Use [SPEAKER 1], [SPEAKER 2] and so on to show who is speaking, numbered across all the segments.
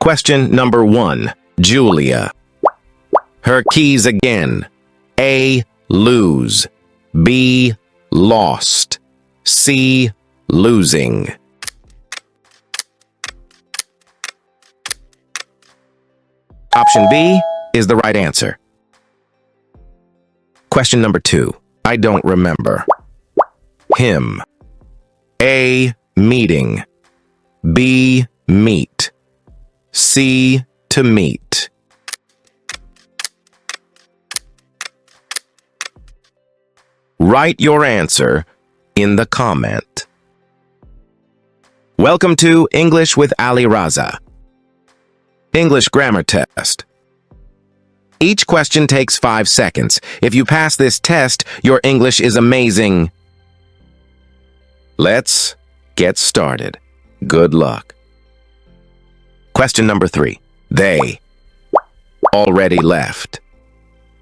[SPEAKER 1] Question number 1. Julia. Her keys again. A. Lose. B. Lost. C. Losing. Option B is the right answer. Question number 2. I don't remember. Him. A. Meeting. B. Meet. C. To meet. Write your answer in the comment. Welcome to English with Ali Raza. English grammar test. Each question takes 5 seconds. If you pass this test, your English is amazing. Let's get started. Good luck. Question number 3. They already left.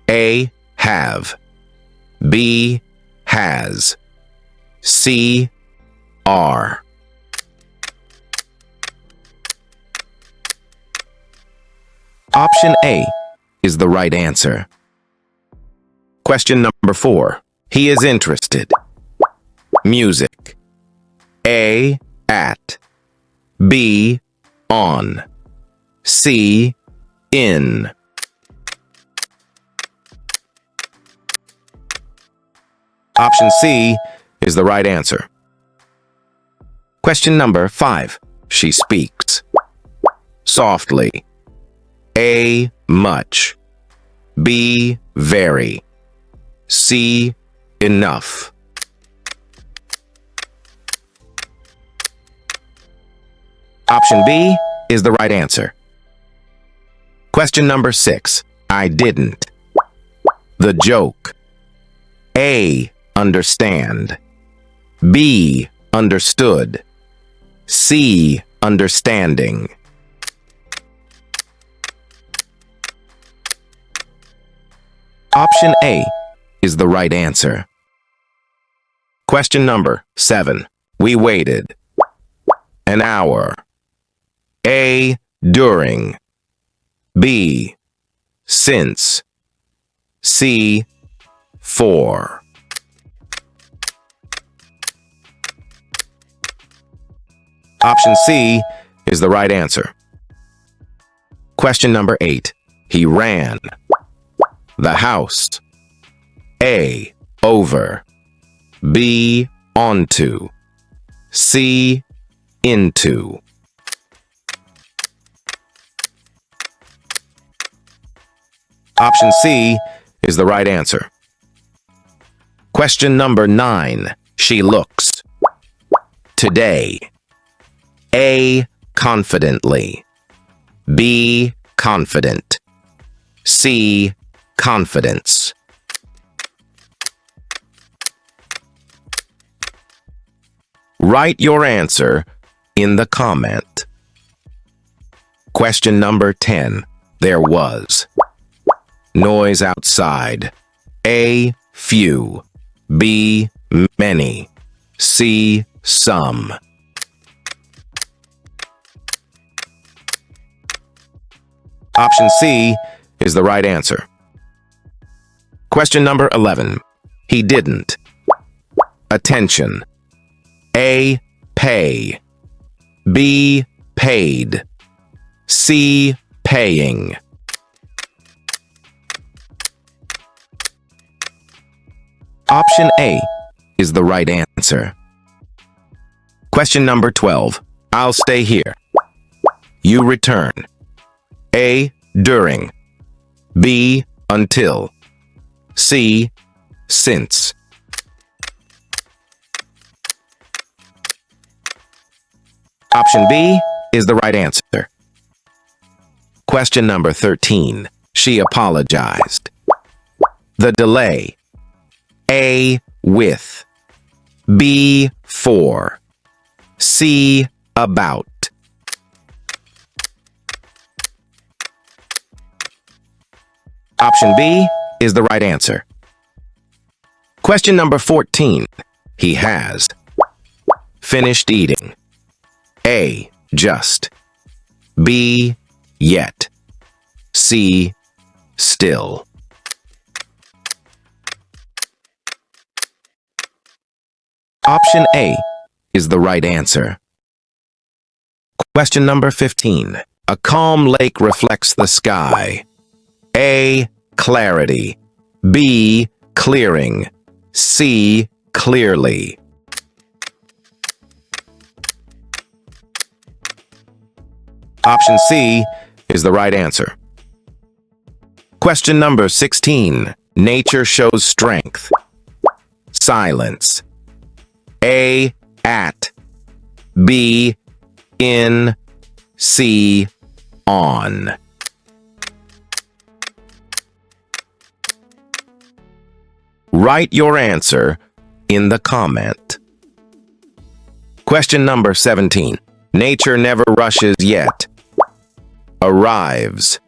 [SPEAKER 1] A. Have. B. Has. C. Are. Option A is the right answer. Question number 4. He is interested. Music. A. At. B. On. C. In. Option C is the right answer. Question number 5. She speaks. Softly. A. Much. B. Very. C. Enough. Option B is the right answer. Question number 6. I didn't. The joke. A. Understand. B. Understood. C. Understanding. Option A is the right answer. Question number 7. We waited. An hour. A. During. B. Since. C. For. Option C is the right answer. Question number 8. He ran. The house. A. Over. B. Onto. C. Into. Option C is the right answer. Question number 9. She looks. Today. A. Confidently. B. Confident. C. Confidence. Write your answer in the comment. Question number 10. There was. Noise outside. A. Few. B. Many. C. Some. Option C is the right answer. Question number 11. He didn't. Attention. A. Pay. B. Paid. C. Paying. Option A is the right answer. Question number 12. I'll stay here. You return. A. During. B. Until. C. Since. Option B is the right answer. Question number 13. She apologized. The delay. A. With. B. For. C. About. Option B is the right answer. Question number 14. He has. Finished eating. A. Just. B. yet. C, still. Option A is the right answer. Question number 15. A calm lake reflects the sky. A, clarity. B, clearing. C, clearly. Option C is the right answer. Question number 16. Nature shows strength. Silence. A, at. B, in. C, on. Write your answer in the comment. Question number 17. Nature never rushes yet. Arrives.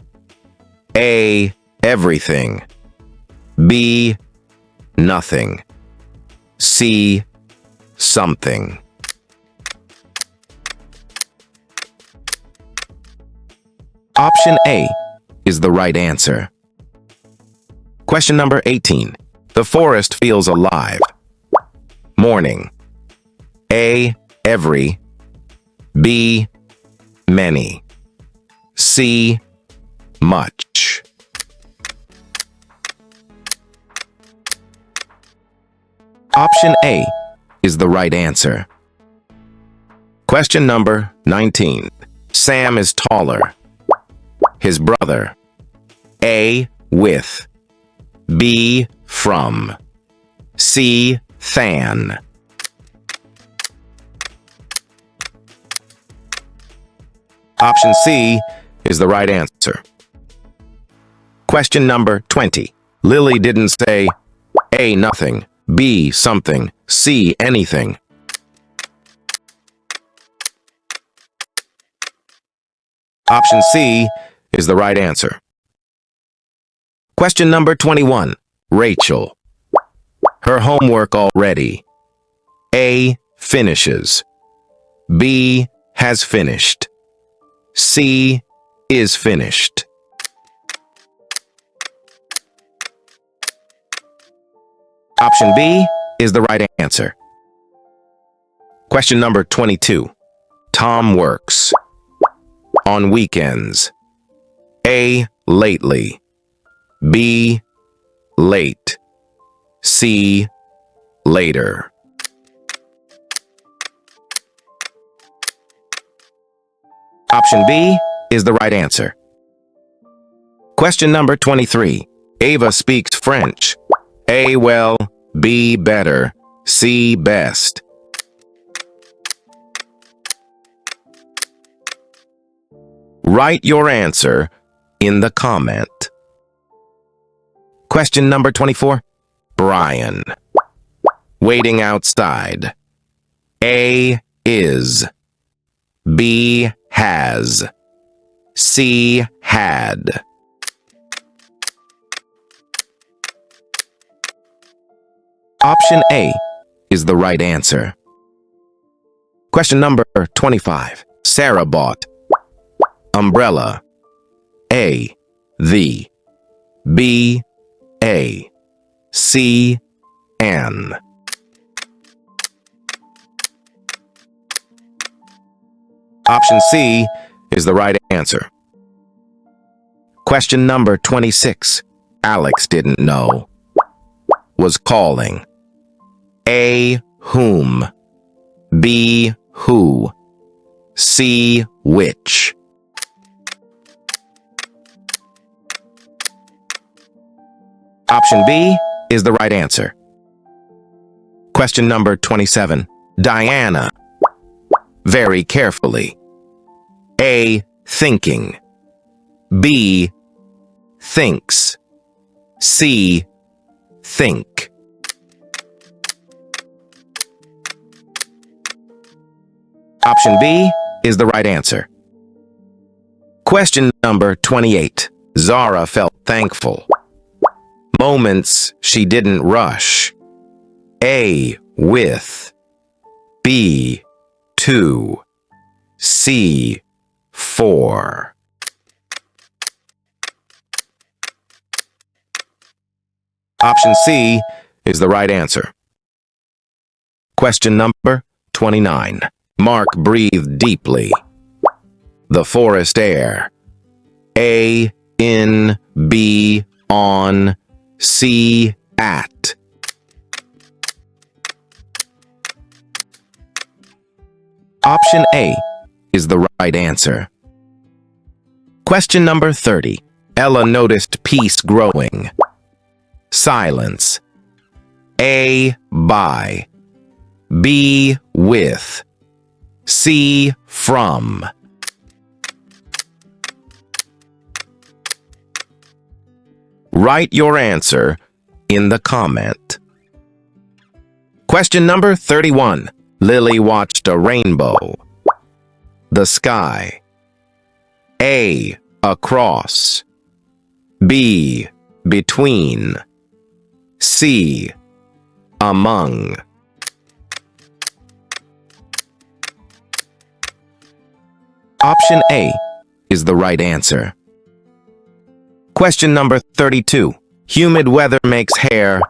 [SPEAKER 1] A, everything. B, nothing. C, something. Option A is the right answer. Question number 18. The forest feels alive. Morning. A, every. B, many. C, much. Option A is the right answer. Question number 19. Sam is taller. His brother. A, with. B, from. C, than. Option C is the right answer. Question number 20. Lily didn't say A, nothing, B, something, C, anything. Option C is the right answer. Question number 21. Rachel. Her homework already. A, finishes. B, has finished. C, is finished. Option B is the right answer. Question number 22. Tom works. On weekends. A, lately. B, late. C, later. Option B is the right answer. Question number 23. Ava speaks French. A, well. B, better. C, best. Write your answer in the comment. Question number 24. Brian. Waiting outside. A, is. B, has. C, had. Option A is the right answer. Question number 25. Sarah bought. Umbrella. A, the. B, a. C, an. Option C is the right answer. Question number 26. Alex didn't know. Was calling. A, whom. B, who. C, which. Option B is the right answer. Question number 27. Diana. Very carefully. A, thinking. B, thinks. C, think. Option B is the right answer. Question number 28. Zara felt thankful. Moments she didn't rush. A, with. B, to. C, for. Option C is the right answer. Question number 29. Mark breathed deeply. The forest air. A, in, B, on, C, at. Option A is the right answer. Question number 30. Ella noticed peace growing. Silence. A, by. B, with. C, from. Write your answer in the comment. Question number 31. Lily watched a rainbow. The sky. A, across. B, between. C, among. Option A is the right answer. Question number 32. Humid weather makes hair.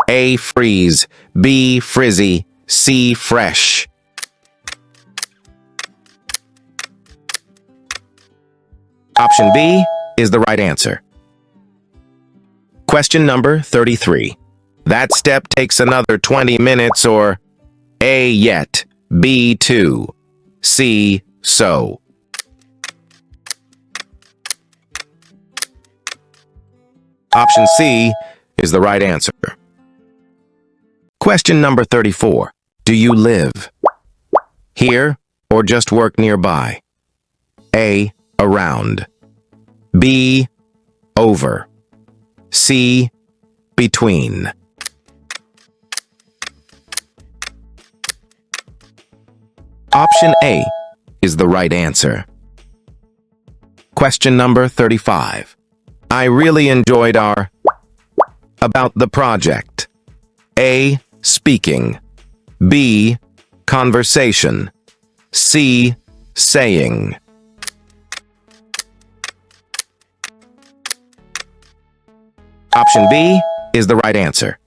[SPEAKER 1] A, freeze. B, frizzy. C, fresh. Option B is the right answer. Question number 33. That step takes another 20 minutes or A, yet. B, too. C, so. Option C is the right answer. Question number 34. Do you live here or just work nearby? A, around. B, over. C, between. Option A is the right answer. Question number 35. I really enjoyed our about the project. A, speaking. B, conversation. C, saying. Option B is the right answer.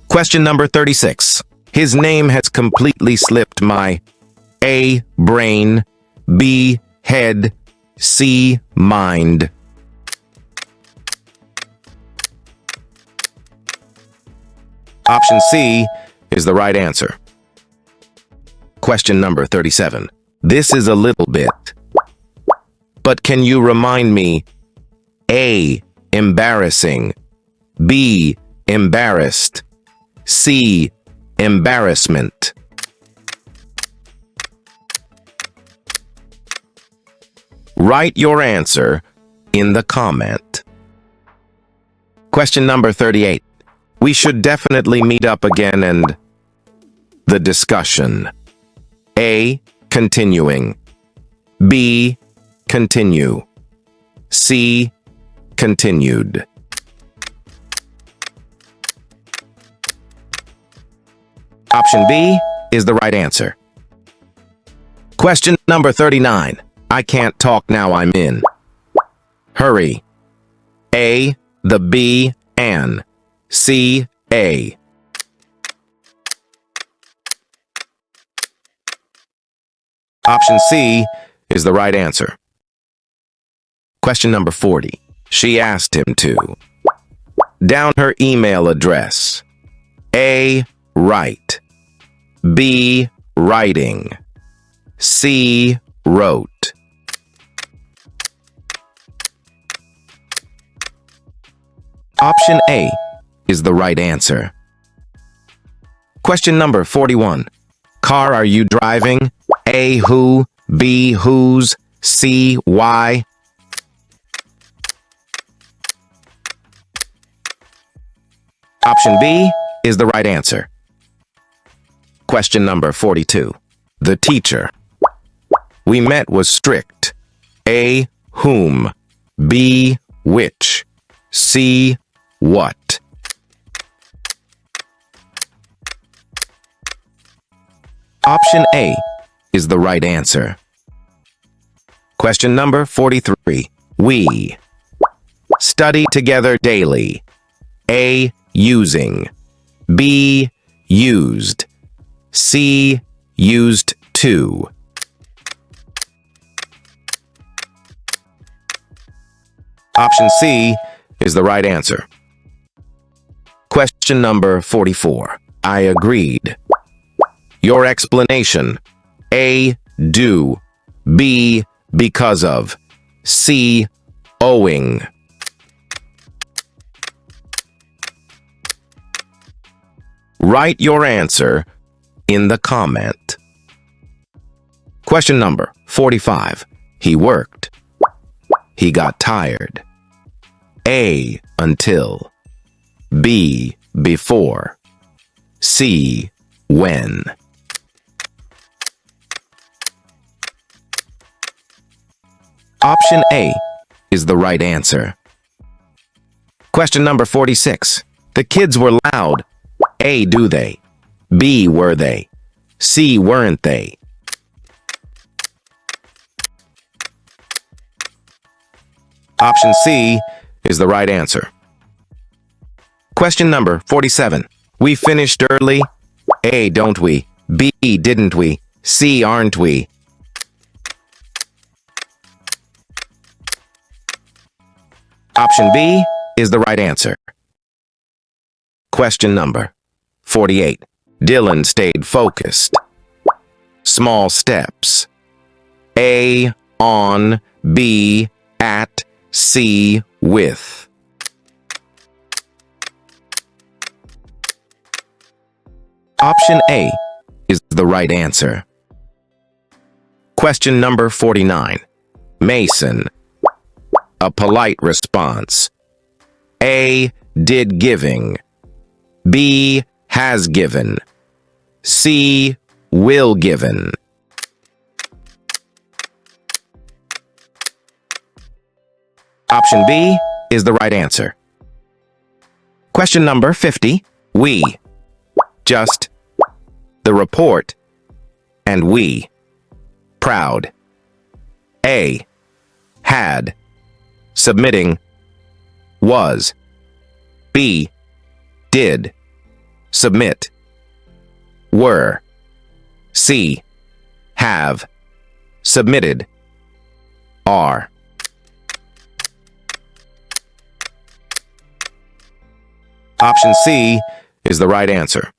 [SPEAKER 1] Question number 36. His name has completely slipped my A, brain. B, head. C, mind. Option C is the right answer. Question number 37. This is a little bit. But can you remind me? A, embarrassing. B, embarrassed. C, embarrassment. Write your answer in the comment. Question number 38. We should definitely meet up again and the discussion. A, continuing. B, continue. C, continued. Option B is the right answer. Question number 39. I can't talk now, I'm in. Hurry. A, the B, an. C, a. Option C is the right answer. Question number 40. She asked him to. Down her email address. A, write. B, writing. C, wrote. Option A is the right answer. Question number 41. Car are you driving? A, who. B, whose. C, why. Option B is the right answer. Question number 42. The teacher we met was strict. A, whom. B, which. C, what. Option A is the right answer. Question number 43. We study together daily. A. Using. B. Used. C. Used to. Option C is the right answer. Question number 44. I agreed. Your explanation. A. Due. B. Because of. C. Owing. Write your answer in the comment. Question number 45. He worked. He got tired. A. Until. B. Before. C. When. Option A is the right answer. Question number 46. The kids were loud. A. Do they? B. Were they? C. Weren't they? Option C is the right answer. Question number 47. We finished early. A. Don't we? B. Didn't we? C. Aren't we? Option B is the right answer. Question number 48. Dylan stayed focused. Small steps. A. On. B. At. C. With. Option A is the right answer. Question number 49. Mason. A polite response. A. Did giving. B. Has given. C. Will given. Option B is the right answer. Question number 50. We. Just. The report. And we. Proud. A. Had. Submitting. Was. B. Did. Submit. Were. C. Have. Submitted. Are. Option C is the right answer.